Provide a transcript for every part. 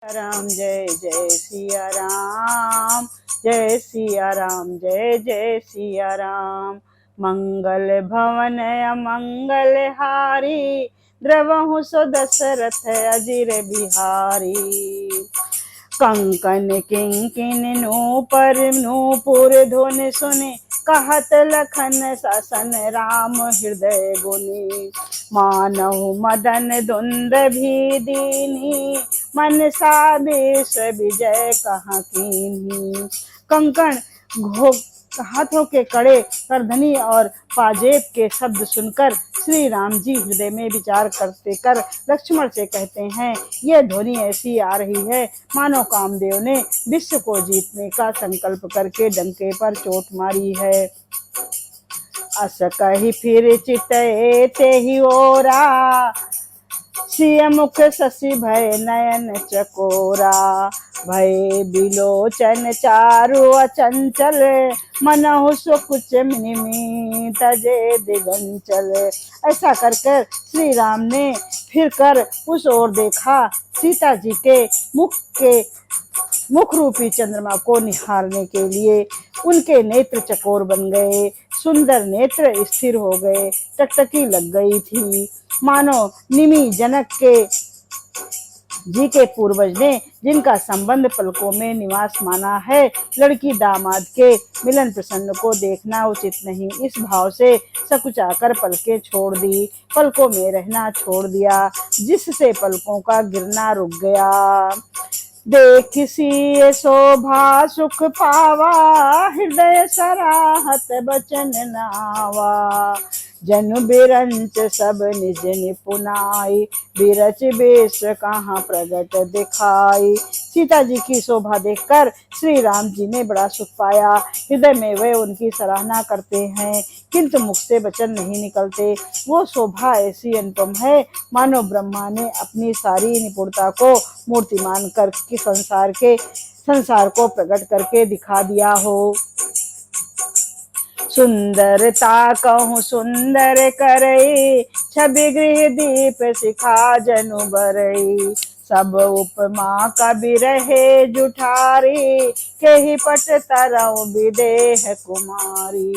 राम जय जय सिया राम, जय सिया राम, जय जय सिया राम। मंगल भवन अमंगल हारी, द्रवहु सो दशरथ अजिर बिहारी। कंकन किंकिन नूपुर धुन सुनि, कहत लखन ससन राम हृदय गुनी। मानहु मदन धुंध भी दीन्ही, मनसा देश विजय कहाँ कीन्ही। कंकण हाथों के कड़े, करधनी और पाजेब के शब्द सुनकर श्री राम जी हृदय में विचार करते कर लक्ष्मण से कहते हैं, यह ध्वनि ऐसी आ रही है मानो कामदेव ने विश्व को जीतने का संकल्प करके डंके पर चोट मारी है। अस कही फिर चितए ते ही ओरा, सिय मुख शशि भय नयन चकोरा। भय बिलोचन चारु अचंचल, मनहु सुकुच मिनि तजे दिगंचल। ऐसा कर कर श्री राम ने फिर कर उस ओर देखा। सीता जी के मुख रूपी चंद्रमा को निहारने के लिए उनके नेत्र चकोर बन गए, सुंदर नेत्र स्थिर हो गए, टकटकी लग गई थी। मानो निमि जनक के जी के पूर्वज ने जिनका संबंध पलकों में निवास माना है, लड़की दामाद के मिलन प्रसन्न को देखना उचित नहीं, इस भाव से सकुचाकर पलकें छोड़ दी, पलकों में रहना छोड़ दिया, जिससे पलकों का गिरना रुक गया। देख सिय शोभा सुख पावा, हृदय सराहत बचन नावा। जनु बिरंच सब निज निपुनाई, बिरच बेश कहाँ प्रगट दिखाई। सीता जी की शोभा देखकर श्री राम जी ने बड़ा सुख पाया। हृदय में वे उनकी सराहना करते हैं, किंतु मुख से वचन नहीं निकलते। वो शोभा ऐसी अनुपम है मानो ब्रह्मा ने अपनी सारी निपुणता को मूर्तिमान करके संसार को प्रकट करके दिखा दिया हो। सुंदरता कहूँ सुंदर करई, छवि गृह दीप शिखा जनु बरई। सब उपमा कबि रहे जुठारी, केहि पट तरऊ विदेह कुमारी।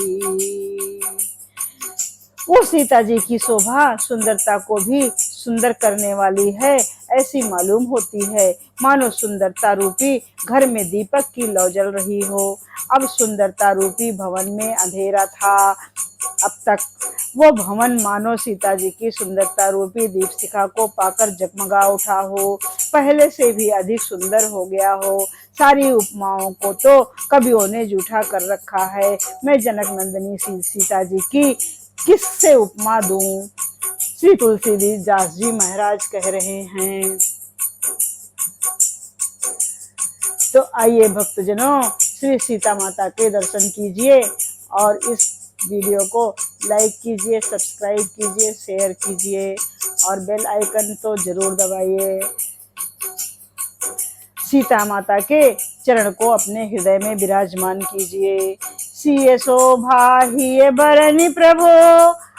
वो सीता जी की शोभा सुंदरता को भी सुंदर करने वाली है, ऐसी मालूम होती है मानो सुंदरता रूपी घर में दीपक की लौ जल रही हो। अब सुंदरता रूपी भवन में अंधेरा था, अब तक वो भवन मानो सीता जी की सुंदरता रूपी दीप शिखा को पाकर जगमगा उठा हो, पहले से भी अधिक सुंदर हो गया हो। सारी उपमाओं को तो कवियों ने जूठा कर रखा है, मैं जनक नंदिनी सीता जी की किससे उपमा दूं। श्री तुलसीदास जी महाराज कह रहे हैं। तो आइए भक्तजनों, श्री सीता माता के दर्शन कीजिए और इस वीडियो को लाइक कीजिए, सब्सक्राइब कीजिए, शेयर कीजिए और बेल आइकन तो जरूर दबाइए। सीता माता के चरण को अपने हृदय में विराजमान कीजिए। सिय शोभा हिय बरनि प्रभु,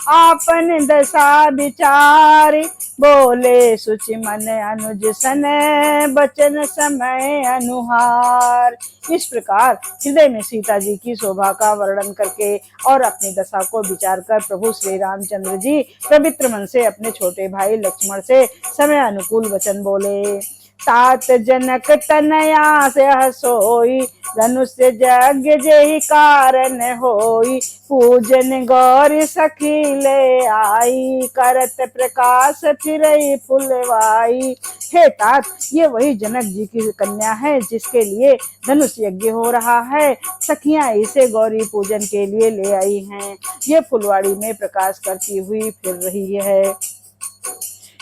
आपन दशा विचार। बोले सुचि मन अनुज सन, बचन समय अनुहार। इस प्रकार हृदय में सीता जी की शोभा का वर्णन करके और अपनी दशा को विचार कर प्रभु श्री रामचंद्र जी पवित्र मन से अपने छोटे भाई लक्ष्मण से समय अनुकूल वचन बोले। तात जनक तनया से हसोई, धनुष्य यज्ञ जेहि कारण होई। पूजन गौरी सखी ले आई, करत प्रकाश फिरई फुलवाई। हे तात, ये वही जनक जी की कन्या है जिसके लिए धनुष यज्ञ हो रहा है। सखियां इसे गौरी पूजन के लिए ले आई हैं। ये फुलवाड़ी में प्रकाश करती हुई फिर रही है।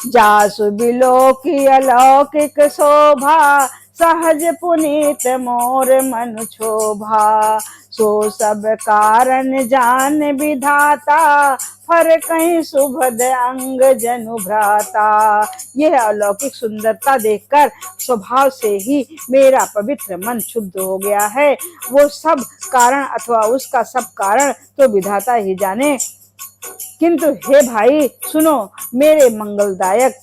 जासु बिलोकी अलौकिक शोभा, सहज पुनीत मोर मन क्षोभा। सो सब कारण जान विधाता, फर कहीं सुभद अंग जनु भ्राता। यह अलौकिक सुंदरता देखकर स्वभाव से ही मेरा पवित्र मन क्षुब्ध हो गया है। वो सब कारण अथवा उसका सब कारण तो विधाता ही जाने, किंतु हे भाई सुनो, मेरे मंगलदायक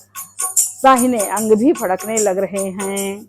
दाहिने अंग भी फड़कने लग रहे हैं।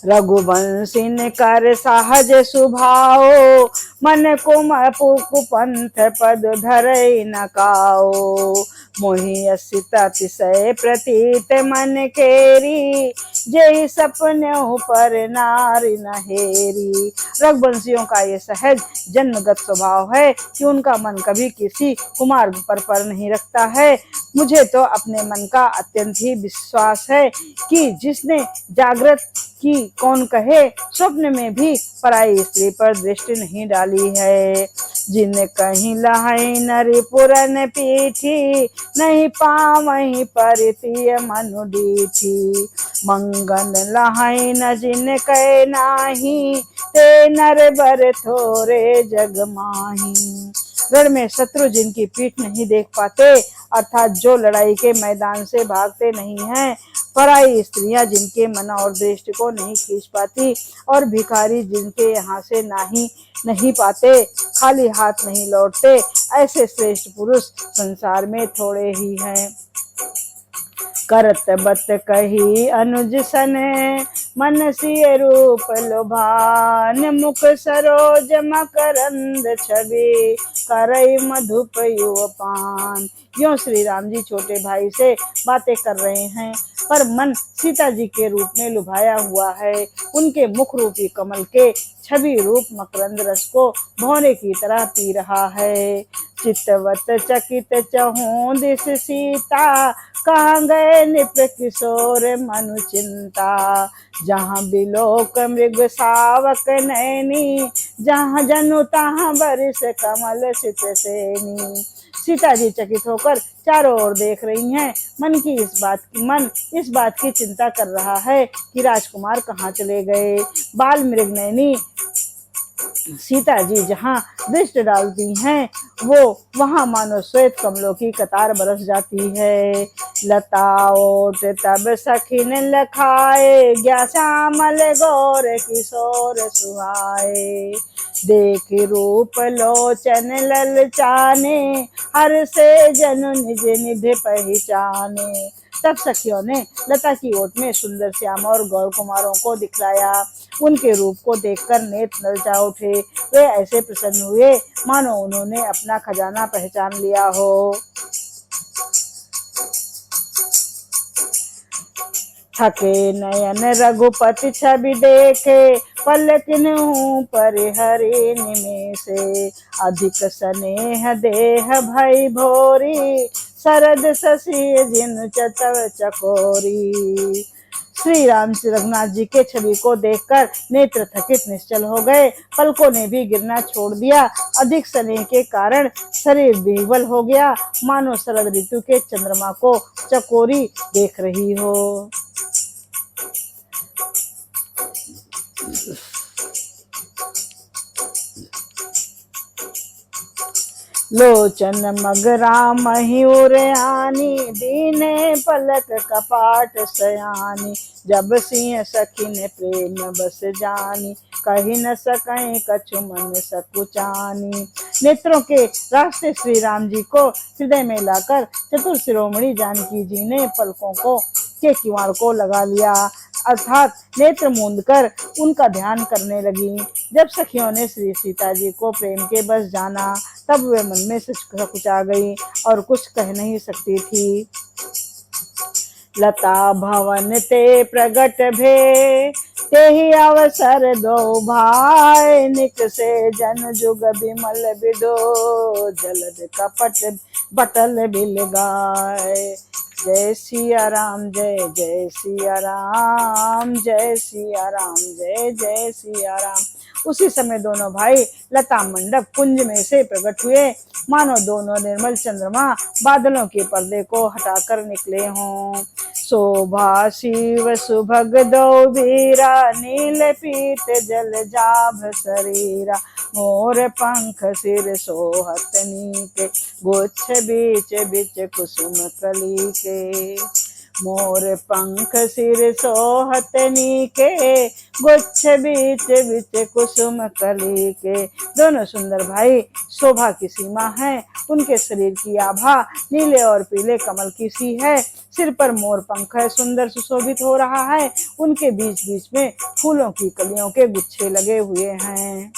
रघुवंशी ने कर सहज सुभाओ, मन को कुपंथ पद धरई न काओ। मोहि असित अतिशय प्रतीत मन केरी, जय सपने पर नारी नहेरी। रघुवंशियों का ये सहज जन्मगत स्वभाव है कि उनका मन कभी किसी कुमार पर नहीं रखता है। मुझे तो अपने मन का अत्यंत ही विश्वास है कि जिसने जागृत की कौन कहे, स्वप्न में भी पराई स्त्री पर दृष्टि नहीं डाली है। जिन कहीं लहाई नरी पुरन पीठी, नहीं पावहीं परितिय मनु डीठी। मंगन लहाई न जिन कहे नाही, ते नर बर थोरे जग माही। रण में शत्रु जिनकी पीठ नहीं देख पाते, अर्थात जो लड़ाई के मैदान से भागते नहीं हैं, पराई स्त्रियां जिनके मन और दृष्टि को नहीं खींच पाती, और भिखारी जिनके यहाँ से नहीं पाते, खाली हाथ नहीं लौटते, ऐसे श्रेष्ठ पुरुष संसार में थोड़े ही हैं। करत बत कही अनुज सने, मन सिय रूप लोभान। मुख सरोज मकरंद छवि, करई मधुप युवपान। यूं श्री राम जी छोटे भाई से बातें कर रहे हैं, पर मन सीता जी के रूप में लुभाया हुआ है। उनके मुख रूपी कमल के छवि रूप मकरंद रस को भौरे की तरह पी रहा है। चित्तवत चकित चहूं दिस सीता, कहाँ गए निप किशोर मनु चिंता। जहाँ बिलोक मृग सावक नैनी, जहाँ जनु तहाँ बरिस कमल सित सेनी। सीता जी चकित होकर चारों ओर देख रही हैं। मन इस बात की चिंता कर रहा है कि राजकुमार कहाँ चले गए। बाल मृग नैनी सीता जी जहाँ दृष्टि डालती हैं, वो वहां मानो श्वेत कमलों की कतार बरस जाती है। लता ओट तब सखिन लखाए, ज्ञा श्यामल गौर किशोर सुहाए। देख रूप लोचन ललचाने, हर से जनु निज निधि पहचाने। तब सखियों ने लता की ओट में सुंदर श्याम और गौर कुमारों को दिखलाया। उनके रूप को देखकर नेत्र ललचा उठे। वे ऐसे प्रसन्न हुए मानो उन्होंने अपना खजाना पहचान लिया हो। थके नयन रघुपति छवि देखे, पलकिन्हु परिहरि निमेषे। अधिक स्नेह देह भई भोरी, शरद शशि जिन चतव चकोरी। श्री राम रघुनाथ जी के छवि को देखकर नेत्र थकित निश्चल हो गए, पलकों ने भी गिरना छोड़ दिया। अधिक स्नेह के कारण शरीर विह्वल हो गया, मानो शरद ऋतु के चंद्रमा को चकोरी देख रही हो। लोचन मगरा मयूर आनी, दीने पलक कपाट सयानी। जब सिंह सखी ने प्रेम बस जानी, कही न सकें कछु मन सकुचानी। नेत्रों के रास्ते श्री राम जी को हृदय में लाकर चतुर शिरोमणि जानकी जी ने पलकों के किवाड़ को लगा लिया, अर्थात नेत्र मूंद कर उनका ध्यान करने लगी। जब सखियों ने श्री सीता जी को प्रेम के बस जाना, तब वे मन में सकुचा गई और कुछ कह नहीं सकती थी। लता भवन ते प्रगट भे, ते ही अवसर दो भाई। निक से जन जुग बिमल बिडो, जलद कपट बटल बिल गाय। जय सिया राम जय जय सिया राम, जय सिया राम जय जय सिया राम। उसी समय दोनों भाई लता मंडप कुंज में से प्रकट हुए, मानो दोनों निर्मल चंद्रमा बादलों के पर्दे को हटाकर निकले हों। शोभा शिव सुभग दो वीरा, नील पीत जल जाभ शरीरा। मोर पंख सिर सोहत नीके, गुच्छ बीच बीच कुसुम कली के। मोर पंख सिर सोहत नीके, गुच्छ बीच बीच कुसुम कली के। दोनों सुंदर भाई शोभा की सीमा है। उनके शरीर की आभा नीले और पीले कमल की सी है। सिर पर मोर पंख है, सुंदर सुशोभित हो रहा है। उनके बीच बीच में फूलों की कलियों के गुच्छे लगे हुए हैं।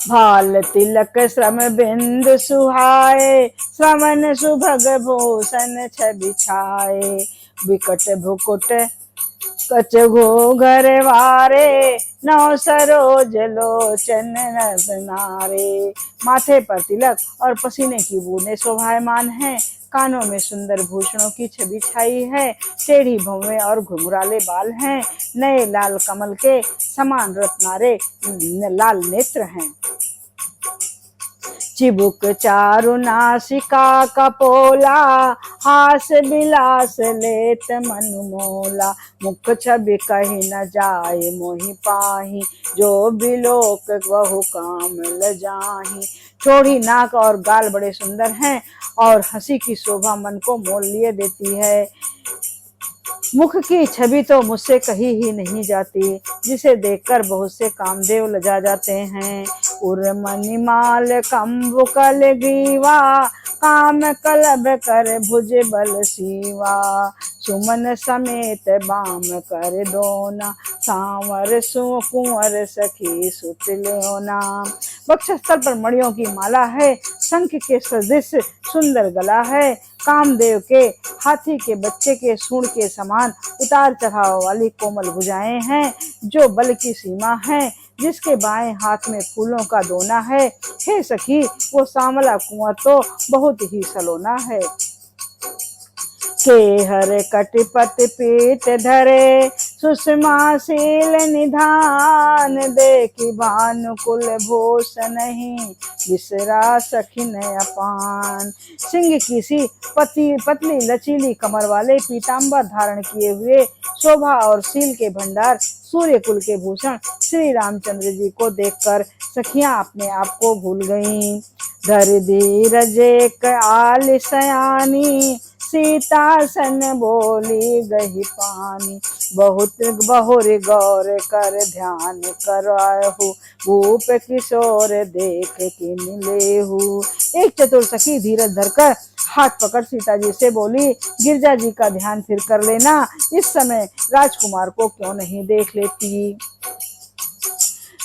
भाल तिलक श्रम बिंदु सुहाए, श्रवण सुभग भूषण छवि छाए। विकट भुकुट कच घोघर वारे, नौ सरोज लोचन नारे। माथे पर तिलक और पसीने की बूंदें शोभायमान हैं। कानों में सुंदर भूषणों की छवि छाई है। टेढ़ी भौवें और घुंघराले बाल हैं। नए लाल कमल के समान रत्नारे लाल नेत्र हैं। चिबुक चारु नासिका कपोला, हास बिलास लेत मनु मोला। मुख छवि कही न जाए मोहि पाही, जो बिलोक बहु काम ल जाही। चौड़ी नाक और गाल बड़े सुंदर हैं और हंसी की शोभा मन को मोल लिए देती है। मुख की छवि तो मुझसे कही ही नहीं जाती, जिसे देखकर बहुत से कामदेव लजा जाते हैं। उर्मणिमाल कंबुकल ग्रीवा, काम कलब कर भुज बल सीवा। सुमन समेत बाम कर दोना, सांवर कुंवर सखी सुत लेना। वक्षस्थल पर मणियों की माला है। शंख के सदृश सुंदर गला है। कामदेव के हाथी के बच्चे के सूंड के समान उतार चढ़ाव वाली कोमल भुजाएं हैं, जो बल की सीमा है। जिसके बाएं हाथ में फूलों का दोना है। हे सखी, वो सांवला कुंवर तो बहुत ही सलोना है। के हर कटिपट पीठ धरे, सुषमाशील निधान। देखी भानुकुल भूषण नहीं, बिसरा सखिन अपान। सिंह की सी पतली लचीली कमर वाले पीताम्बर धारण किए हुए, शोभा और शील के भंडार, सूर्य कुल के भूषण श्री रामचंद्र जी को देखकर सखियां अपने आप को भूल गईं। धर धीरज एक आल सयानी, सीता सन बोली गही पानी। बहुत बहुर गौर कर ध्यान कराहु, भूप किशोर देख के मिलेहु। एक चतुर सखी धीरज धरकर हाथ पकड़ सीता जी से बोली, गिरजा जी का ध्यान फिर कर लेना। इस समय राजकुमार को क्यों नहीं देख लेती।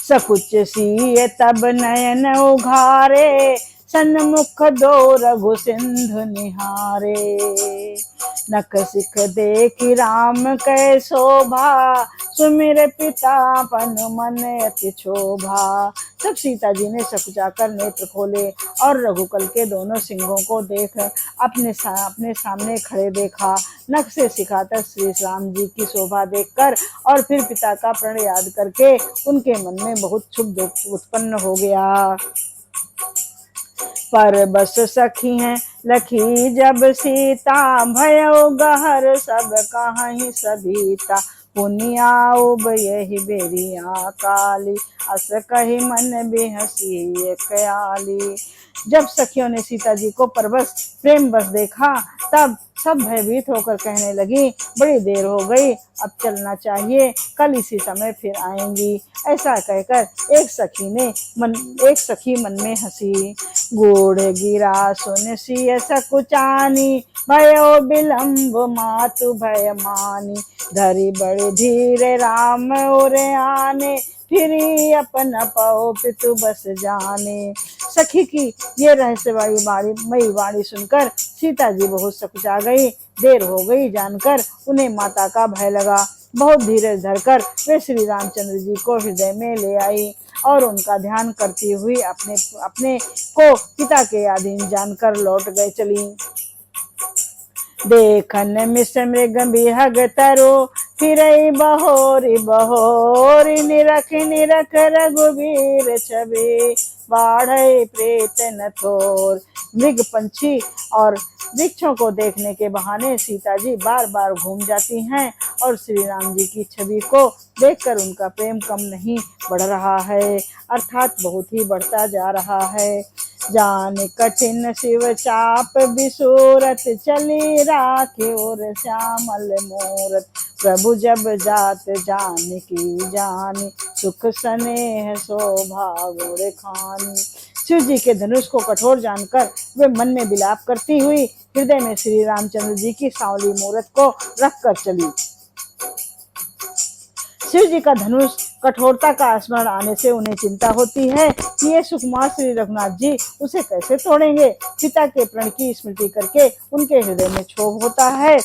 सकुच सीय तब नयन उघारे, सन्मुख दो रघु सिंधु निहारे। नख सिख देखी राम कै शोभा, सुमिर पिता पन मन अति शोभा। तब सीता जी ने सकुचाकर नेत्र खोले और रघुकुल के दोनों सिंहों को देख अपने सामने खड़े देखा। नख से सिखाकर श्री राम जी की शोभा देखकर और फिर पिता का प्रण याद करके उनके मन में बहुत क्षुब्ध उत्पन्न हो गया। पर बस सखी हैं लखी जब सीता, भयो गहर सब कहीं सभीता। पुनियाउब यही बेरिया काली, अस कही मन बेहसी कयाली। जब सखियों ने सीता जी को परबस प्रेम बस देखा, तब सब भयभीत होकर कहने लगी, बड़ी देर हो गई, अब चलना चाहिए, कल इसी समय फिर आएंगी। ऐसा कहकर एक सखी मन में हंसी। गोड़ गिरा सुन सिय सकुचानी, भयो बिलम्ब मातु भय मानी। धरी बड़े धीरे राम और आने, फिरी अपना पाओ पितु बस जाने। सखी की ये रहस्यमयी वाणी सुनकर सीता जी बहुत सकुचा गई। देर हो गई जानकर उन्हें माता का भय लगा। बहुत धीरज धरकर वे श्री रामचंद्र जी को हृदय में ले आई और उनका ध्यान करती हुई अपने को पिता के अधीन जानकर लौट गए चली। देखन मिस मृग बिहग तरो, फिरई बहोरी बहोरी। निरख निरख रघुबीर छवि, बाढ़ई प्रेत न थोर। मृग पंछी और वृक्षों को देखने के बहाने सीता जी बार बार घूम जाती हैं और श्री राम जी की छवि को देखकर उनका प्रेम कम नहीं बढ़ रहा है, अर्थात बहुत ही बढ़ता जा रहा है। जान कठिन शिव चाप बिसूरत, चली राखे और श्यामल मूरत। प्रभु जब जात जान की जानी, सुख स्नेह शोभा गुण खानी। शिव जी के धनुष को कठोर जानकर वे मन में विलाप करती हुई हृदय में श्री रामचंद्र जी की सांवली मूरत को रख कर चली। शिव जी का धनुष कठोरता का स्मरण आने से उन्हें चिंता होती है कि ये सुकुमार श्री रघुनाथ जी उसे कैसे तोड़ेंगे। पिता के प्रण की स्मृति करके उनके हृदय में क्षोभ होता है,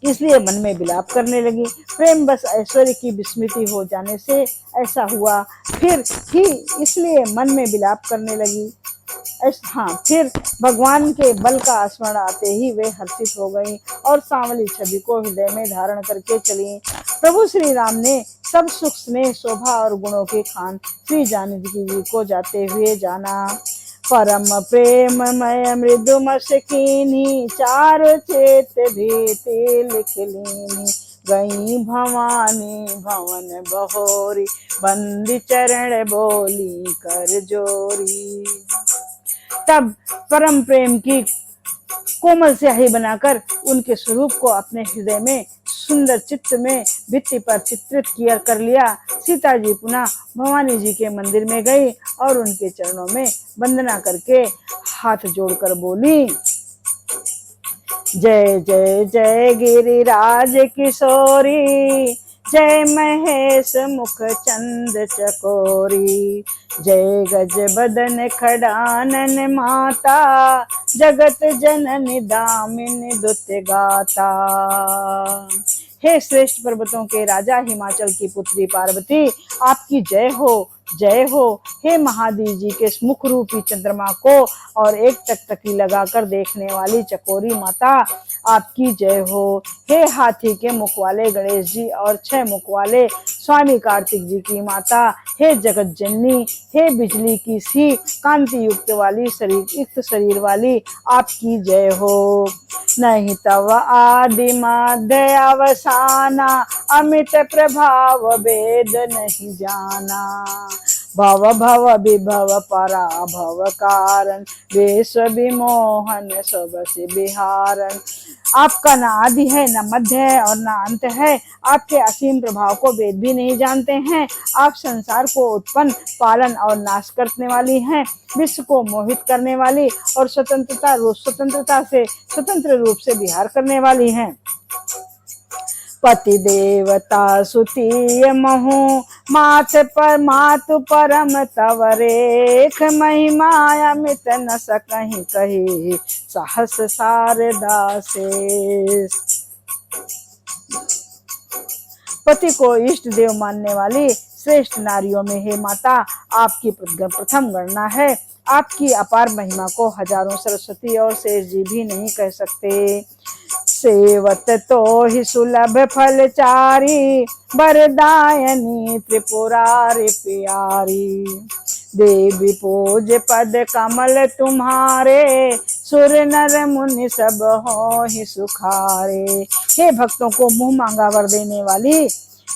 इसलिए मन में विलाप करने लगी। प्रेम बस ऐश्वर्य की विस्मृति हो जाने से ऐसा हुआ, फिर ही इसलिए मन में विलाप करने लगी। फिर भगवान के बल का स्मरण आते ही वे हर्षित हो गईं और सांवली छवि को हृदय में धारण करके चली। प्रभु श्री राम ने सब सुख स्नेह शोभा और गुणों के खान श्री जानकी जी को जाते हुए जाना। परम प्रेममय मृदु मस्किनी चारु चेत भीति लिख लीनी गई भवानी भवन बहोरी बंदी चरण बोली कर जोरी। तब परम प्रेम की कोमल स्याही बनाकर उनके स्वरूप को अपने हृदय में सुंदर चित्त में भित्ति पर चित्रित किया कर लिया। सीता जी पुनः भवानी जी के मंदिर में गई और उनके चरणों में वंदना करके हाथ जोड़कर बोली, जय जय जय गिरिराज किशोरी, जय महेश मुख चंद चकोरी, जय गज बदन खड़ानन माता, जगत जननी दामिनी दुत गाता। हे श्रेष्ठ पर्वतों के राजा हिमाचल की पुत्री पार्वती, आपकी जय हो, जय हो। हे महादेव जी के मुख रूपी चंद्रमा को और एक टकटकी लगाकर देखने वाली चकोरी माता, आपकी जय हो। हे हाथी के मुख वाले गणेश जी और 6 मुख वाले स्वामी कार्तिक जी की माता, हे जगत जननी, हे बिजली की सी कांति युक्त वाली युक्त शरीर वाली, आपकी जय हो। नहीं तव आदि मध्य अवसाना, अमित प्रभाव वेद नहीं जाना। भव भव विभव पराभव कारण, विश्व विमोहन सबसे विहारन। आपका न आदि है, न मध्य है और न अंत है। आपके असीम प्रभाव को वेद भी नहीं जानते हैं। आप संसार को उत्पन्न, पालन और नाश करने वाली हैं, विश्व को मोहित करने वाली और स्वतंत्रता से स्वतंत्र रूप से विहार करने वाली हैं। पति देवता सुतीय महु, मातु परम तव रेख, महिमा अमित न सकहि कही, सहस शारदा से। पति को इष्ट देव मानने वाली श्रेष्ठ नारियों में हे माता, आपकी प्रथम गणना है। आपकी अपार महिमा को हजारों सरस्वती और शेष जी भी नहीं कह सकते। सेवत तो ही सुलभ फलचारी, वरदायनी त्रिपुरारी प्यारी। देवी पूज पद कमल तुम्हारे, सुर नर मुनि सब हो ही सुखारे। हे भक्तों को मुंह मांगा वर देने वाली,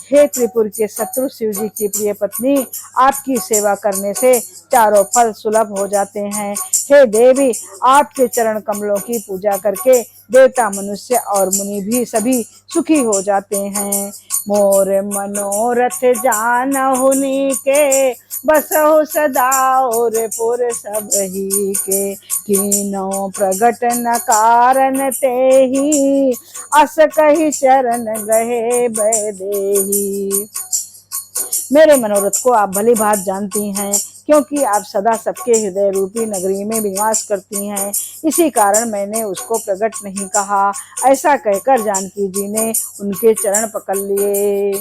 हे त्रिपुर के शत्रु शिव जी की प्रिय पत्नी, आपकी सेवा करने से चारों फल सुलभ हो जाते हैं। हे देवी, आपके चरण कमलों की पूजा करके देवता मनुष्य और मुनि भी सभी सुखी हो जाते हैं। मोर मनोरथ जानहुनी के, बसहु सदा और पुर सब ही के। कीनो प्रगट न कारण ते ही, अस कही चरण गहे बैदेही। मेरे मनोरथ को आप भली भांति जानती हैं, क्योंकि आप सदा सबके हृदय रूपी नगरी में निवास करती हैं। इसी कारण मैंने उसको प्रकट नहीं कहा। ऐसा कहकर जानकी जी ने उनके चरण पकड़ लिए।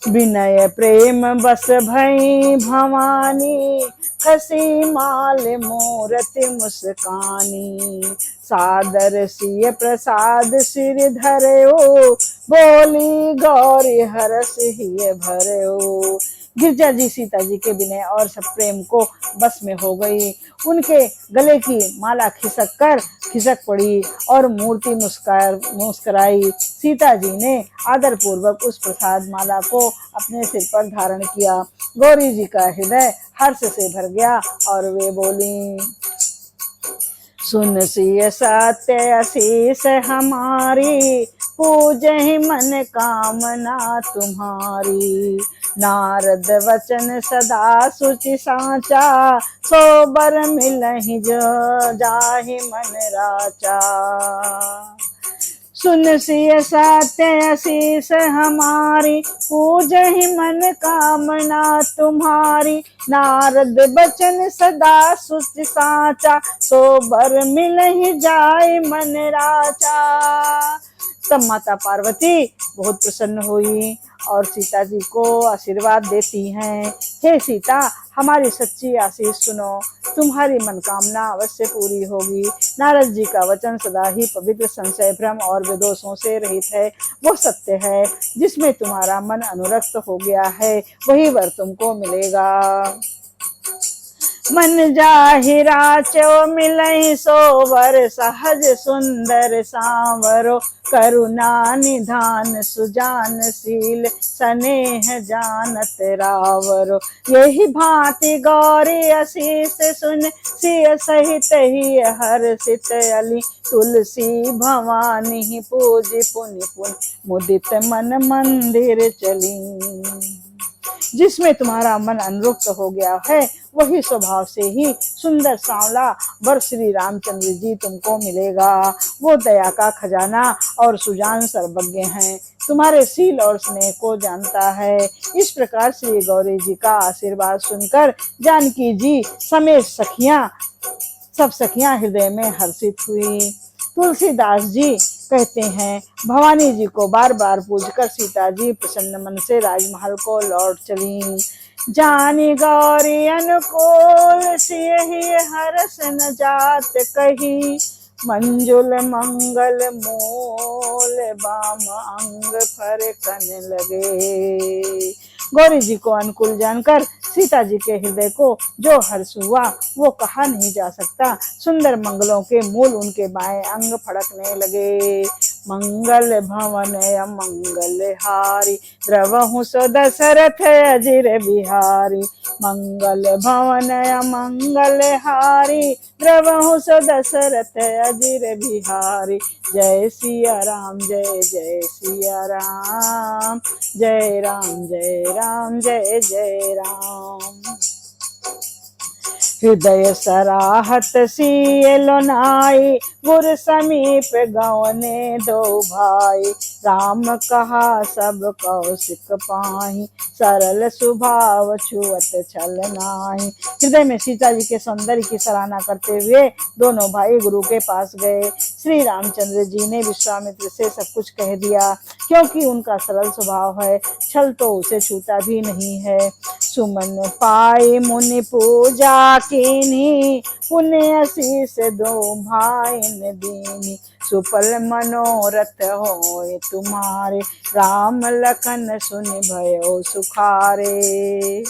विनय प्रेम बस भई भवानी, खसी माल मूरति मुस्कानी। सादर सिय प्रसाद सिर धरयो, बोली गौरी हरस हिय भरयो। गिरजा जी सीता जी के विनय और सब प्रेम को बस में हो गई। उनके गले की माला खिसक पड़ी और मूर्ति मुस्कुराई। सीता जी ने आदर पूर्वक उस प्रसाद माला को अपने सिर पर धारण किया। गौरी जी का हृदय हर्ष से भर गया और वे बोली, सुन सिय सत्य अशीष हमारी, पूजहि मन कामना तुम्हारी। नारद वचन सदा सुचि साचा, सो बर मिलहि जो जाहि मन राचा। सुन सिय सत्य अशीष हमारी, पूजहि मन कामना तुम्हारी। नारद बचन सदा सुच साचा, सो बर मिलहि जाय मन राचा। तब माता पार्वती बहुत प्रसन्न हुई और सीता जी को आशीर्वाद देती हैं। हे सीता, हमारी सच्ची आशीष सुनो, तुम्हारी मनोकामना अवश्य पूरी होगी। नारद जी का वचन सदा ही पवित्र, संशय, भ्रम और विदोषों से रहित है। वो सत्य है जिसमें तुम्हारा मन अनुरक्त हो गया है, वही वर तुमको मिलेगा। मन जाहिरा चो मिलहि सोवर, सहज सुंदर सांवरो। करुणा निधान सुजानशील, स्नेह जानत रावरो। यही भांति गौरी असीस सुन, सिय सहित ही हर्षित अली। तुलसी भवानी पूज पुनि पुनि, मुदित मन मंदिर चली। जिसमें तुम्हारा मन अनुरक्त हो गया है, वही स्वभाव से ही सुंदर सांवला वर श्री रामचंद्र जी तुमको मिलेगा। वो दया का खजाना और सुजान सर्वज्ञ हैं, तुम्हारे शील और स्नेह को जानता है। इस प्रकार श्री गौरी जी का आशीर्वाद सुनकर जानकी जी समेत सब सखियां हृदय में हर्षित हुई। तुलसीदास जी कहते हैं, भवानी जी को बार बार पूजकर सीता जी प्रसन्न मन से राजमहल को लौट चली। जानी गौरी अनुकूल, सियहि हरस न जात कही। मंजुल मंगल मोल, बाम अंग फरकन लगे। गौरी जी को अनुकूल जानकर सीता जी के हृदय को जो हर्ष हुआ वो कहा नहीं जा सकता। सुंदर मंगलों के मूल उनके बाएं अंग फड़कने लगे। मंगल भवन मंगल हारी, द्रवहु सो दशरथ अजिर बिहारी। मंगल भवन मंगल हारी, द्रवहु सो दशरथ अजिर बिहारी। जय सिया राम जय जय सिया राम, जय राम जय राम जय जय राम। हृदय सराहत सिय लोनाई, गुर समीप गवने दो भाई। राम कहा सब कौशिक पाही, सरल स्वभाव छुअत छल नाही। हृदय में सीता जी के सौंदर्य की सराहना करते हुए दोनों भाई गुरु के पास गए। श्री रामचंद्र जी ने विश्वामित्र से सब कुछ कह दिया, क्योंकि उनका सरल स्वभाव है, छल तो उसे छूता भी नहीं है। सुमन पाए मुनि पूजा कीनी, पुण्य आशीष दो भाई ने दीनी। सुफल मनोरथ होए तुम्हारे, राम लखन सुन भयो सुखारे।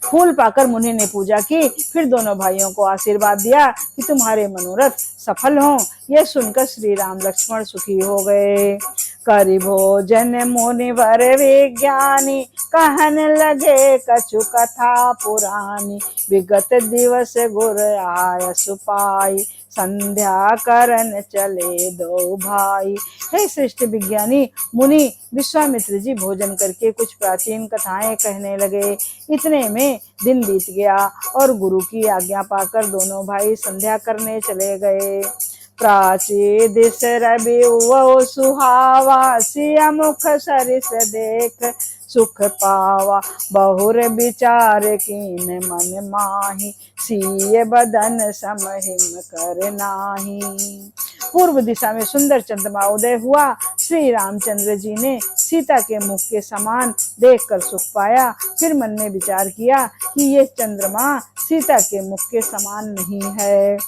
फूल पाकर मुनि ने पूजा की, फिर दोनों भाइयों को आशीर्वाद दिया कि तुम्हारे मनोरथ सफल हों। यह सुनकर श्री राम लक्ष्मण सुखी हो गए। करि भोजन मुनिवर विज्ञानी, कहन लगे कछु कथा पुरानी। विगत दिवस गुर आय सुपाई, संध्या करन चले दो भाई। हे श्रेष्ठ विज्ञानी मुनि विश्वामित्र जी भोजन करके कुछ प्राचीन कथाएं कहने लगे। इतने में दिन बीत गया और गुरु की आज्ञा पाकर दोनों भाई संध्या करने चले गए। प्राची दिस रवि वो सुहावा, सिया मुख सरिस देख सुख पावा। बहुर विचार कीन मन माही, सिय बदन समहिम कर नाही। पूर्व दिशा में सुंदर चंद्रमा उदय हुआ। श्री रामचंद्र जी ने सीता के मुख के समान देखकर सुख पाया। फिर मन में विचार किया कि ये चंद्रमा सीता के मुख के समान नहीं है।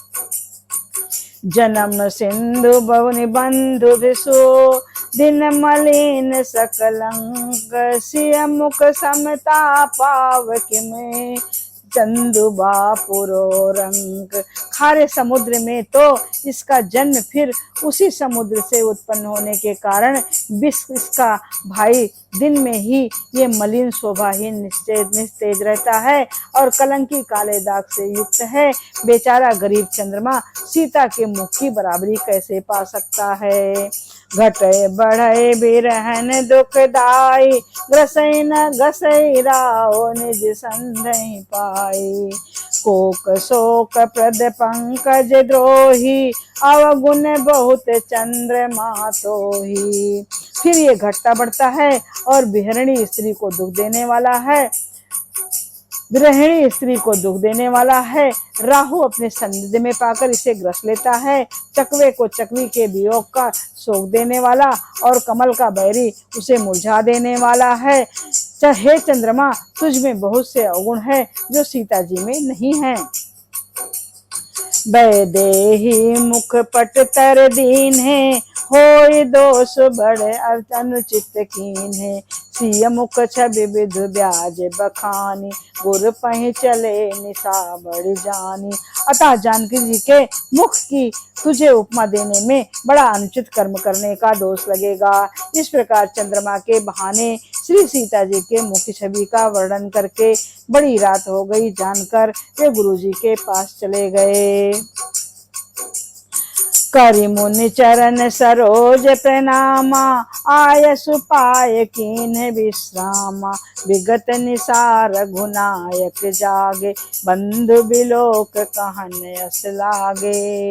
जन्म सिंधु बहुनि बंधु विसो, दिन मलिन सकलंक। सिय मुख समता पाव किमें, चंदुबापुरो रंग। खारे समुद्र में तो इसका जन्म फिर उसी समुद्र से उत्पन्न होने के कारण विष इसका भाई दिन में ही ये मलिन शोभाहीन निस्तेज रहता है और कलंकी काले दाग से युक्त है। बेचारा गरीब चंद्रमा सीता के मुख की बराबरी कैसे पा सकता है। घटे बढ़े बिरहन दुखदाई, ग्रसई न गसई राहो निज संधि पाई। कोक शोक प्रद पंकज द्रोही, अवगुण बहुत चंद्रमा तोही। फिर ये घटता बढ़ता है और बिहरणी स्त्री को दुख देने वाला है। गृहिणी स्त्री को दुख देने वाला है। राहु अपने सन्निधि में पाकर इसे ग्रस लेता है। चकवे को चकवी के वियोग का शोक देने वाला और कमल का बैरी उसे मुरझा देने वाला है। हे चंद्रमा, तुझ में बहुत से अवगुण है जो सीता जी में नहीं है। वैदेही मुख पट तर दीन है, होय दोष बड़े अनुचित कीन है। सिय मुख छवि विधु ब्याज बखानी, गुर पहि चले निशा बढ़ जानी। अतः जानकी जी के मुख की तुझे उपमा देने में बड़ा अनुचित कर्म करने का दोष लगेगा। इस प्रकार चंद्रमा के बहाने श्री सीता जी के मुख छवि का वर्णन करके बड़ी रात हो गई जानकर वे गुरु जी के पास चले गए। करि मुनि चरण सरोज प्रणामा, आय सुपाय कीन्ह विश्रामा। विगत निसार रघुनायक जागे, बंधु बिलोक कहन यस लागे।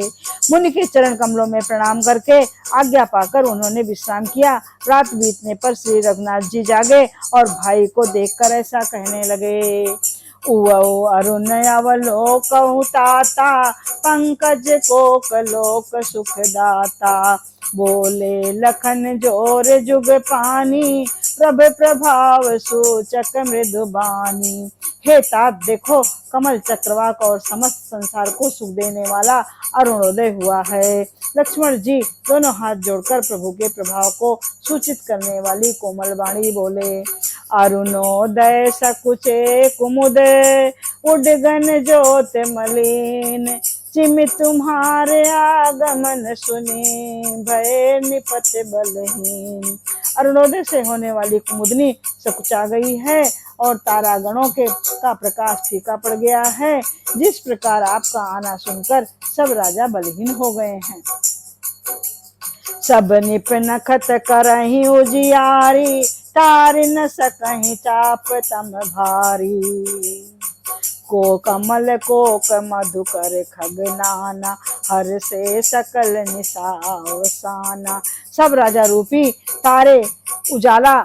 मुनि के चरण कमलों में प्रणाम करके आज्ञा पाकर उन्होंने विश्राम किया। रात बीतने पर श्री रघुनाथ जी जागे और भाई को देखकर ऐसा कहने लगे। उवौ अरुण अवलोकहु ताता, पंकज कोक लोक सुखदाता। बोले लखन जोर जुग पानी, प्रभ प्रभाव सूचक मृदुबानी। हे तात, देखो कमल चक्रवाक और समस्त संसार को सुख देने वाला अरुणोदय हुआ है। लक्ष्मण जी दोनों हाथ जोड़कर प्रभु के प्रभाव को सूचित करने वाली कोमल वाणी बोले। अरुणोदय सकुचे कुमुद, उडगन ज्योत मलिन। चिमि तुम्हारे आगमन सुनी, भय निपट बलहीन। अरुणोदय से होने वाली कुमुदनी सकुचा गई है और तारागणों के का प्रकाश फीका पड़ गया है। जिस प्रकार आपका आना सुनकर सब राजा बलहीन हो गए हैं। सब निप नखत करहि उजियारी, तार न सकहि चाप तम भारी। को कमल कोक मधुकर खगनाना, हर से सकल निशावसाना। सब राजा रूपी तारे उजाला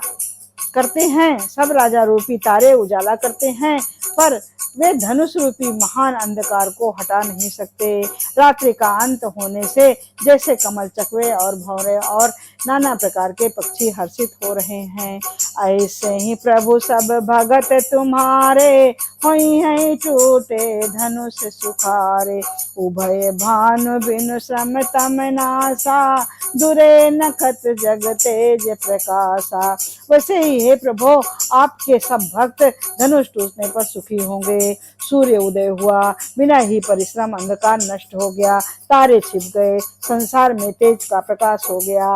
करते हैं, सब राजा रूपी तारे उजाला करते हैं, पर वे धनुष रूपी महान अंधकार को हटा नहीं सकते। रात्रि का अंत होने से जैसे कमल चकवे और भौरे और नाना प्रकार के पक्षी हर्षित हो रहे हैं, ऐसे ही प्रभु सब भगत तुम्हारे होई हैं टूटे धनुष सुखारे। उभय भानु बिनु श्रम तम नासा, दुरे नखत जग तेज प्रकाशा। वैसे ही हे प्रभु, आपके सब भक्त धनुष टूटने पर सुखी होंगे। सूर्य उदय हुआ, बिना ही परिश्रम अंधकार नष्ट हो गया, तारे छिप गए, संसार में तेज का प्रकाश हो गया।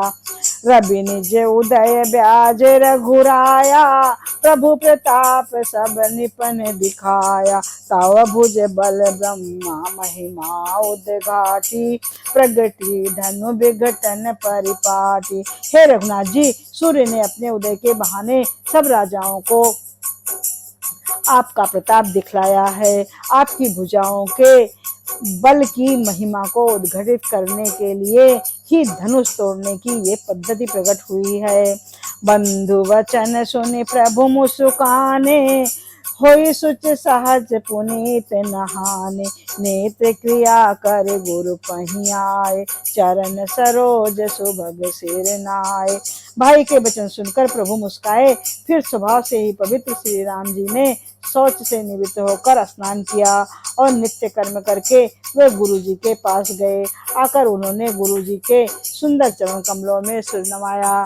रवि निज उदय ब्याज रघुराया, प्रभु प्रताप सब निपन दिखाया। ताव भुज बल ब्रह्मा महिमा उद्घाटी, प्रगति धनु विघटन परिपाटी। हे रघुनाथ जी, सूर्य ने अपने उदय के बहाने सब राजाओं को आपका प्रताप दिखलाया है। आपकी भुजाओं के बल की महिमा को उद्घटित करने के लिए ही धनुष तोड़ने की ये पद्धति प्रकट हुई है। बंधु वचन सुनि प्रभु मुस्काने, होई सुच सहज पुनीत नहाने। नेत्र क्रिया कर गुरु पहि आए, चरण सरोज सुभग सिर नाय। भाई के वचन सुनकर प्रभु मुस्काए। फिर स्वभाव से ही पवित्र श्री राम जी ने शौच से निवृत्त होकर स्नान किया और नित्य कर्म करके वे गुरु जी के पास गए। आकर उन्होंने गुरु जी के सुंदर चरण कमलों में सिर नवाया।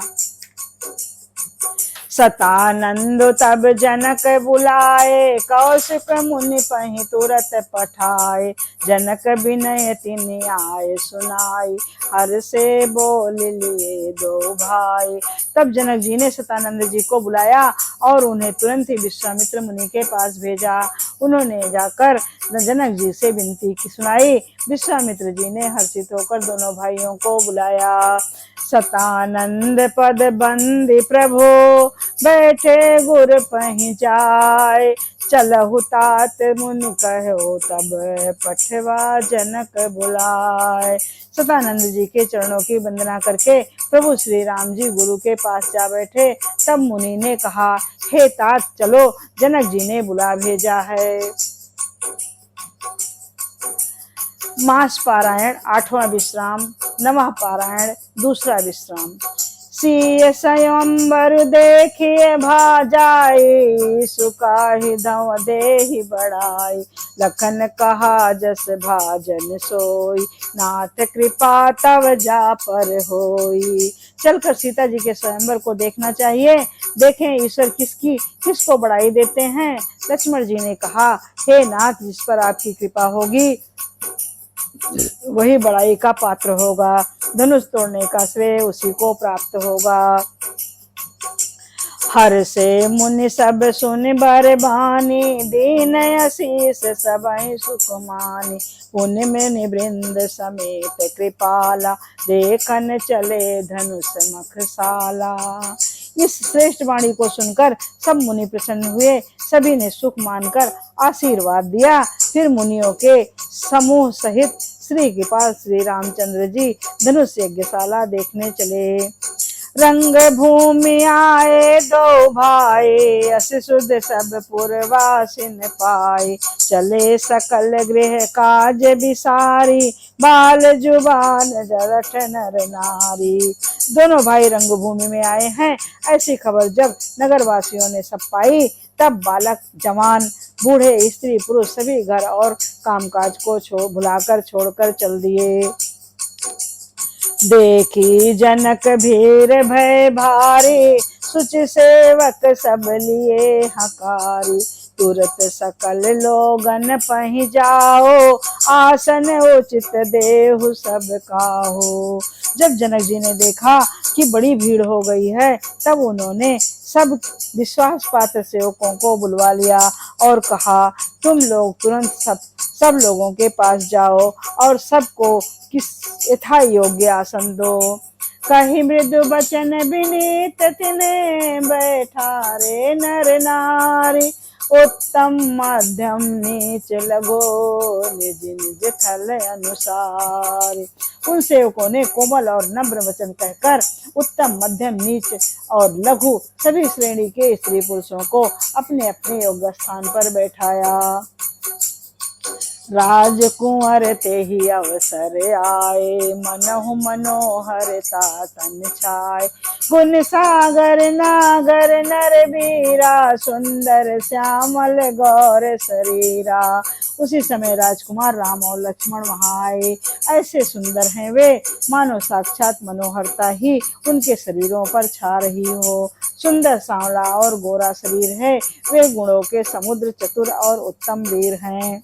सतानंद तब जनक बुलाए, कौशिक मुनि पहि तुरत पठाए। जनक विनय तिनि आए सुनाई, हर से बोल लिए दो भाई। तब जनक जी ने सतानंद जी को बुलाया और उन्हें तुरंत ही विश्वामित्र मुनि के पास भेजा। उन्होंने जाकर जनक जी से विनती की सुनाई। विश्वामित्र जी ने हर्षित होकर दोनों भाइयों को बुलाया। सतानंद पद बंदी प्रभु, बैठे गुर पहि जाय। चलहु तात मुनि कहो, तब पठवा जनक बुलाए। सतानंद जी के चरणों की वंदना करके प्रभु श्री राम जी गुरु के पास जा बैठे। तब मुनि ने कहा, हे तात चलो, जनक जी ने बुला भेजा है। मास पारायण 8वां विश्राम, नवः पारायण 2रा विश्राम। सिय स्वयंवर देखिए भाजाई, सुकाहि धव देहि बढ़ाई। लखन कहा जस भाजन सोई, नाथ कृपा तव जा पर होई। चलकर सीता जी के स्वयंवर को देखना चाहिए। देखें ईश्वर किसको बढ़ाई देते हैं। लक्ष्मण जी ने कहा, हे नाथ, जिस पर आपकी कृपा होगी वही बड़ाई का पात्र होगा। धनुष तोड़ने का श्रेय उसी को प्राप्त होगा। हर से मुनि सब सुन बर बानी, दीन आशीष सबहि सुख मानी। पुण्य मुनि वृंद समेत कृपाला, देखन चले धनुष मखसाला। इस श्रेष्ठ वाणी को सुनकर सब मुनि प्रसन्न हुए। सभी ने सुख मानकर आशीर्वाद दिया। फिर मुनियों के समूह सहित श्री कृपाल श्री रामचंद्र जी धनुष यज्ञशाला देखने चले। रंग भूमि आए दो भाई, अस सुध सब पुरवासिन पाए। चले सकल गृह काज विसारी, बाल जुबान जरठ नर नारी। दोनों भाई रंगभूमि में आए हैं, ऐसी खबर जब नगर वासियों ने सब पाई, तब बालक जवान बूढ़े स्त्री पुरुष सभी घर और कामकाज को भुलाकर छोड़कर चल दिए। देखी जनक भीर भय भारी, सुचि सेवक सब लिए हकारी। तुरत सकल लोगन पहि जाओ, आसन उचित देहु सब काहो। जब जनक जी ने देखा कि बड़ी भीड़ हो गई है, तब उन्होंने सब विश्वास पात्र सेवकों को बुलवा लिया और कहा, तुम लोग तुरंत सब लोगों के पास जाओ और सबको किस यथा योग्य आसन दो। कही मृदु बचन विनीत तिने, बैठा रे नर नारी। उत्तम मध्यम नीच लगो, निज निज थल अनुसार। उन सेवकों ने कोमल और नम्र वचन कहकर उत्तम, मध्यम, नीच और लघु सभी श्रेणी के स्त्री पुरुषों को अपने अपने योग्य स्थान पर बैठाया। राजकुंवर ते ही अवसर आए, मनहु मनोहर तातन छाए। गुण सागर नागर नर बीरा, सुंदर श्यामल गौर शरीरा। उसी समय राजकुमार राम और लक्ष्मण वहां आए। ऐसे सुंदर हैं वे, मानो साक्षात मनोहरता ही उनके शरीरों पर छा रही हो। सुंदर सांवला और गोरा शरीर है। वे गुणों के समुद्र, चतुर और उत्तम वीर हैं।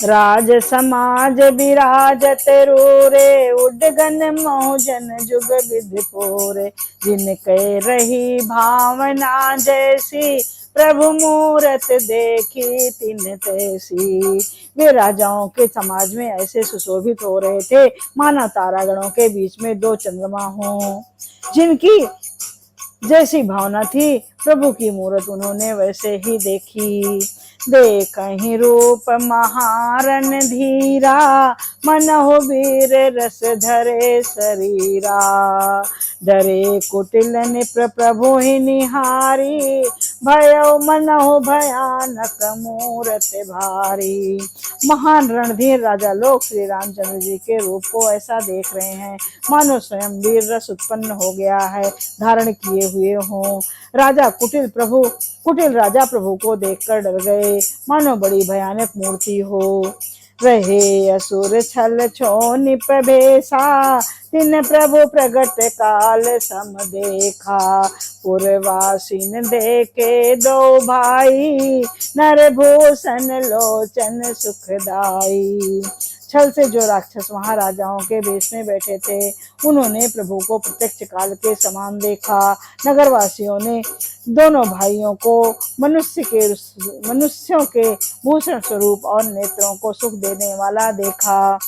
राज समाज विराजत रूरे, उडगन मौजन जुग विधि पूरे। जिनके रही भावना जैसी, प्रभु मूरत देखी तिन तैसी। वे राजाओं के समाज में ऐसे सुशोभित हो रहे थे, माना तारागणों के बीच में दो चंद्रमा हों। जिनकी जैसी भावना थी, प्रभु की मूरत उन्होंने वैसे ही देखी। देखहि रूप महारन धीरा, मनहु वीर रस धरे शरीरा। डरे कुटिल निप्र प्रभु ही निहारी, भयो मनहु भयानक मूरत भारी। महान रणधीर राजा लोग श्री रामचंद्र जी के रूप को ऐसा देख रहे हैं, मानो स्वयं वीर रस उत्पन्न हो गया है, धारण किए हुए हों। कुटिल राजा प्रभु को देखकर डर गए, मानो बड़ी भयानक मूर्ति हो। रहे असुर छल छोनिप भेसा, तिन प्रभु प्रगट काल सम देखा। पुरवासिन देखे दो भाई, नर भूषण लोचन सुखदाई। छल से जो राक्षस वहां राजाओं के भेष में बैठे थे, उन्होंने प्रभु को प्रत्यक्ष काल के समान देखा। नगरवासियों ने दोनों भाइयों को मनुष्यों के भूषण स्वरूप और नेत्रों को सुख देने वाला देखा।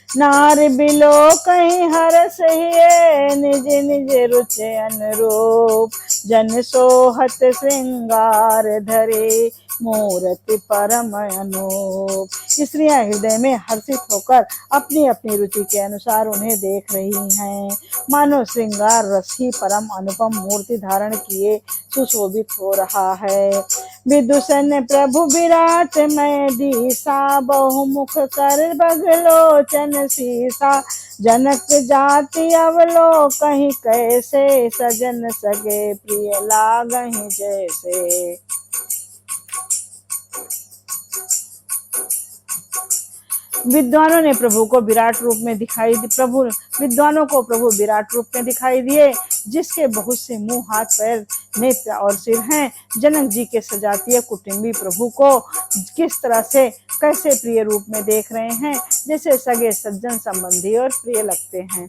नार बिलो कहीं हरस हिये, निज निज रुचि अनुरूप। जन सोहत श्रृंगार धरे, मूर्ति परम अनूप। स्त्रियां हृदय में हर्षित होकर अपनी अपनी रुचि के अनुसार उन्हें देख रही हैं। मानो श्रृंगार रस ही परम अनुपम मूर्ति धारण किए सुशोभित हो रहा है। विदूषण प्रभु विराट में दीसा, बहुमुख कर बगलोचन सीसा। जनक जाति अवलोकहि कैसे, सजन सगे प्रिय लागहि जैसे। विद्वानों ने प्रभु को विराट रूप में विद्वानों को प्रभु विराट रूप में दिखाई दिए, जिसके बहुत से मुंह, हाथ, पैर, नेत्र और सिर हैं। जनक जी के सजातीय कुटुंबी प्रभु को किस तरह से कैसे प्रिय रूप में देख रहे हैं, जैसे सगे सज्जन संबंधी और प्रिय लगते हैं।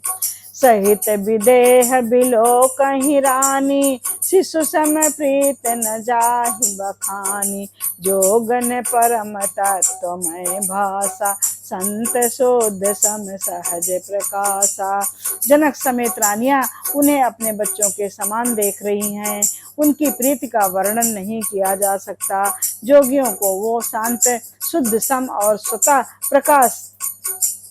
सहित विदेह बिलो कहीं रानी, शिशु सम प्रीत न जाहि बखानी। जोगन परम तत्वमय भाषा, संत शोध सम सहज प्रकाशा। जनक समेत रानियां उन्हें अपने बच्चों के समान देख रही हैं। उनकी प्रीति का वर्णन नहीं किया जा सकता। जोगियों को वो शांत, शुद्ध, सम और स्वतः प्रकाश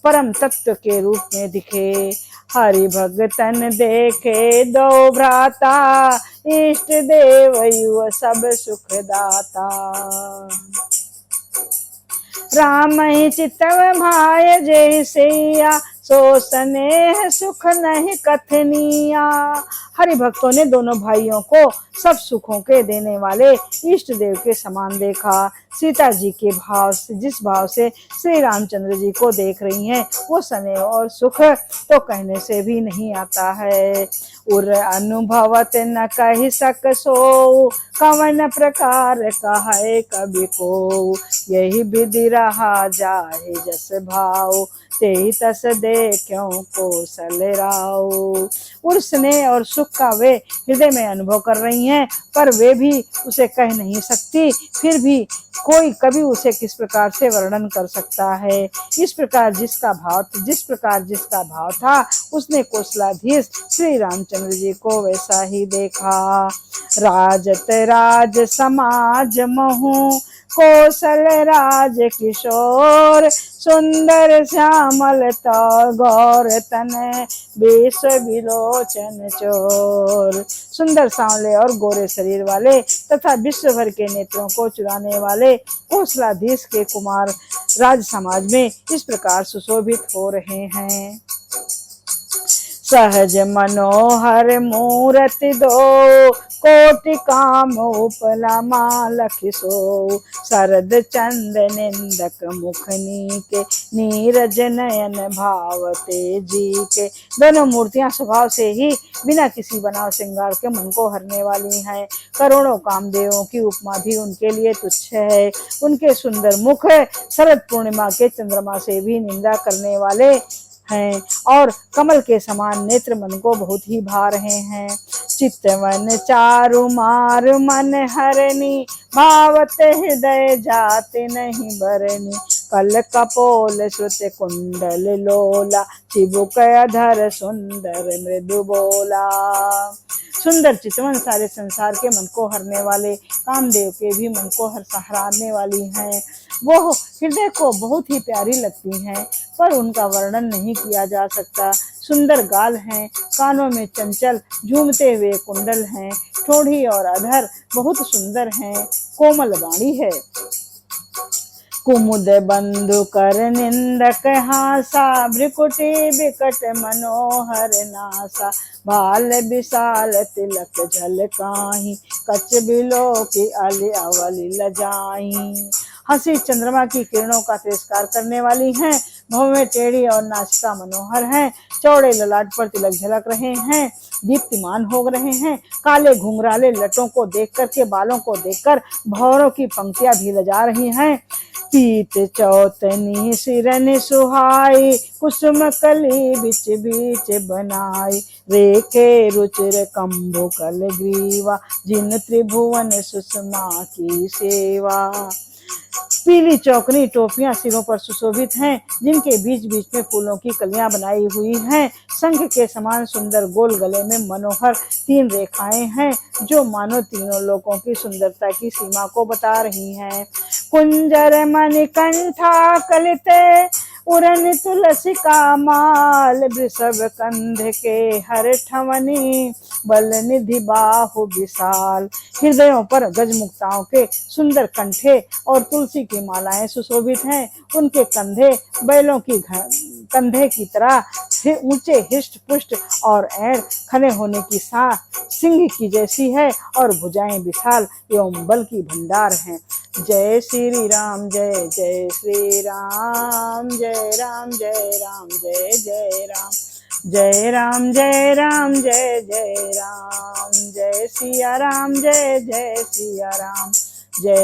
परम तत्व के रूप में दिखे। हरि भगतन देखे दो भ्राता, इष्ट देव युव सब सुखदाता। राम ही चितव भाय जय सैया, सो स्नेह सुख नहीं कथनिया। हरि भक्तों ने दोनों भाइयों को सब सुखों के देने वाले इष्ट देव के समान देखा। सीता जी के भाव से, जिस भाव से श्री रामचंद्र जी को देख रही हैं, वो स्नेह और सुख तो कहने से भी नहीं आता है। उर अनुभवत न कह सक सो, कवन प्रकार कहे कवि को। यही विधि रहा जाहे जस भाव, तेहि तस दे क्यों कौशल राव। उर स्नेह और सुख का वे हृदय में अनुभव कर रही हैं, पर वे भी उसे कह नहीं सकती। फिर भी कोई कभी उसे किस प्रकार से वर्णन कर सकता है। जिस प्रकार जिसका भाव था, उसने कौशलाधीश श्री रामचंद्र जी को वैसा ही देखा। राजत राज समाज महु, कौशल राज किशोर। सुंदर श्यामल तो गौर तन, विश्व विलोचन चोर। सुंदर सांवले और गोरे शरीर वाले तथा विश्व भर के नेत्रों को चुराने वाले कौशलाधीश के कुमार राज समाज में इस प्रकार सुशोभित हो रहे हैं। सहज मनोहर मूरति दो, कोटि काम उपला मालख सो। शरद चंद निंदक मुखनी के, नीरज नयन भावते जी के। दोनों मूर्तियां स्वभाव से ही बिना किसी बनाव श्रृंगार के मन को हरने वाली हैं। करोड़ों कामदेवों की उपमा भी उनके लिए तुच्छ है। उनके सुंदर मुख शरद पूर्णिमा के चंद्रमा से भी निंदा करने वाले हैं, और कमल के समान नेत्र मन को बहुत ही भा रहे हैं। चित्तवन चारु मार मन हरनी, भावत हृदय जाते नहीं बरनी। कल कपोल श्रुत कुंडल लोला, चिबुक अधर सुंदर मृदु बोला। सुंदर चितवन सारे संसार के मन को हरने वाले, कामदेव के भी मन को हराने वाली हैं। वो हृदय को बहुत ही प्यारी लगती हैं, पर उनका वर्णन नहीं किया जा सकता। सुंदर गाल हैं, कानों में चंचल झूमते हुए कुंडल हैं, ठोड़ी और अधर बहुत सुंदर हैं, कोमल वाणी है। कुमुद बंधु कर निंदक हासा, भ्रिकुटी बिकट मनोहर नासा। बाल विशाल तिलक झलकाहि, कच बिलो की अली अवली लजाई। हंसी चंद्रमा की किरणों का तिरस्कार करने वाली है। भौहें टेढ़ी और नासिका मनोहर है। चौड़े ललाट पर तिलक झलक रहे हैं, दीप्तिमान हो रहे हैं। काले घुंघराले लटों को देख कर के, बालों को देखकर भौरों की पंक्तियां भी लजा रही हैं। पीत चौतनी सिरन सुहाई, कुसुम कली बिच बीच बनाई। रेखे रुचिर कंबु कल ग्रीवा, जिन त्रिभुवन सुषमा की सेवा। पीली चौकनी टोपियां सिरों पर सुशोभित हैं, जिनके बीच बीच में फूलों की कलियां बनाई हुई हैं। शंख के समान सुंदर गोल गले में मनोहर 3 रेखाएं हैं, जो मानो तीनों लोकों की सुंदरता की सीमा को बता रही हैं। कुंजर मणिकंठा कलिते, उरन तुलसी का माल। वृषभ कंध के हर ठवनी, बल निधि बाहु विशाल। हृदयों पर गजमुक्ताओं के सुंदर कंठे और तुलसी की मालाएं सुशोभित हैं। उनके कंधे बैलों की कंधे की तरह ऊंचे, हिष्ट पुष्ट और ऐड़ खने होने की सिंह की जैसी है, और भुजाएं विशाल एवं बल की भंडार हैं। जय श्री राम, जय जय श्री राम, जय राम जय राम, जय जय राम, जय राम जय राम, जय जय राम, जय सिया राम, जय जय सिया राम, जय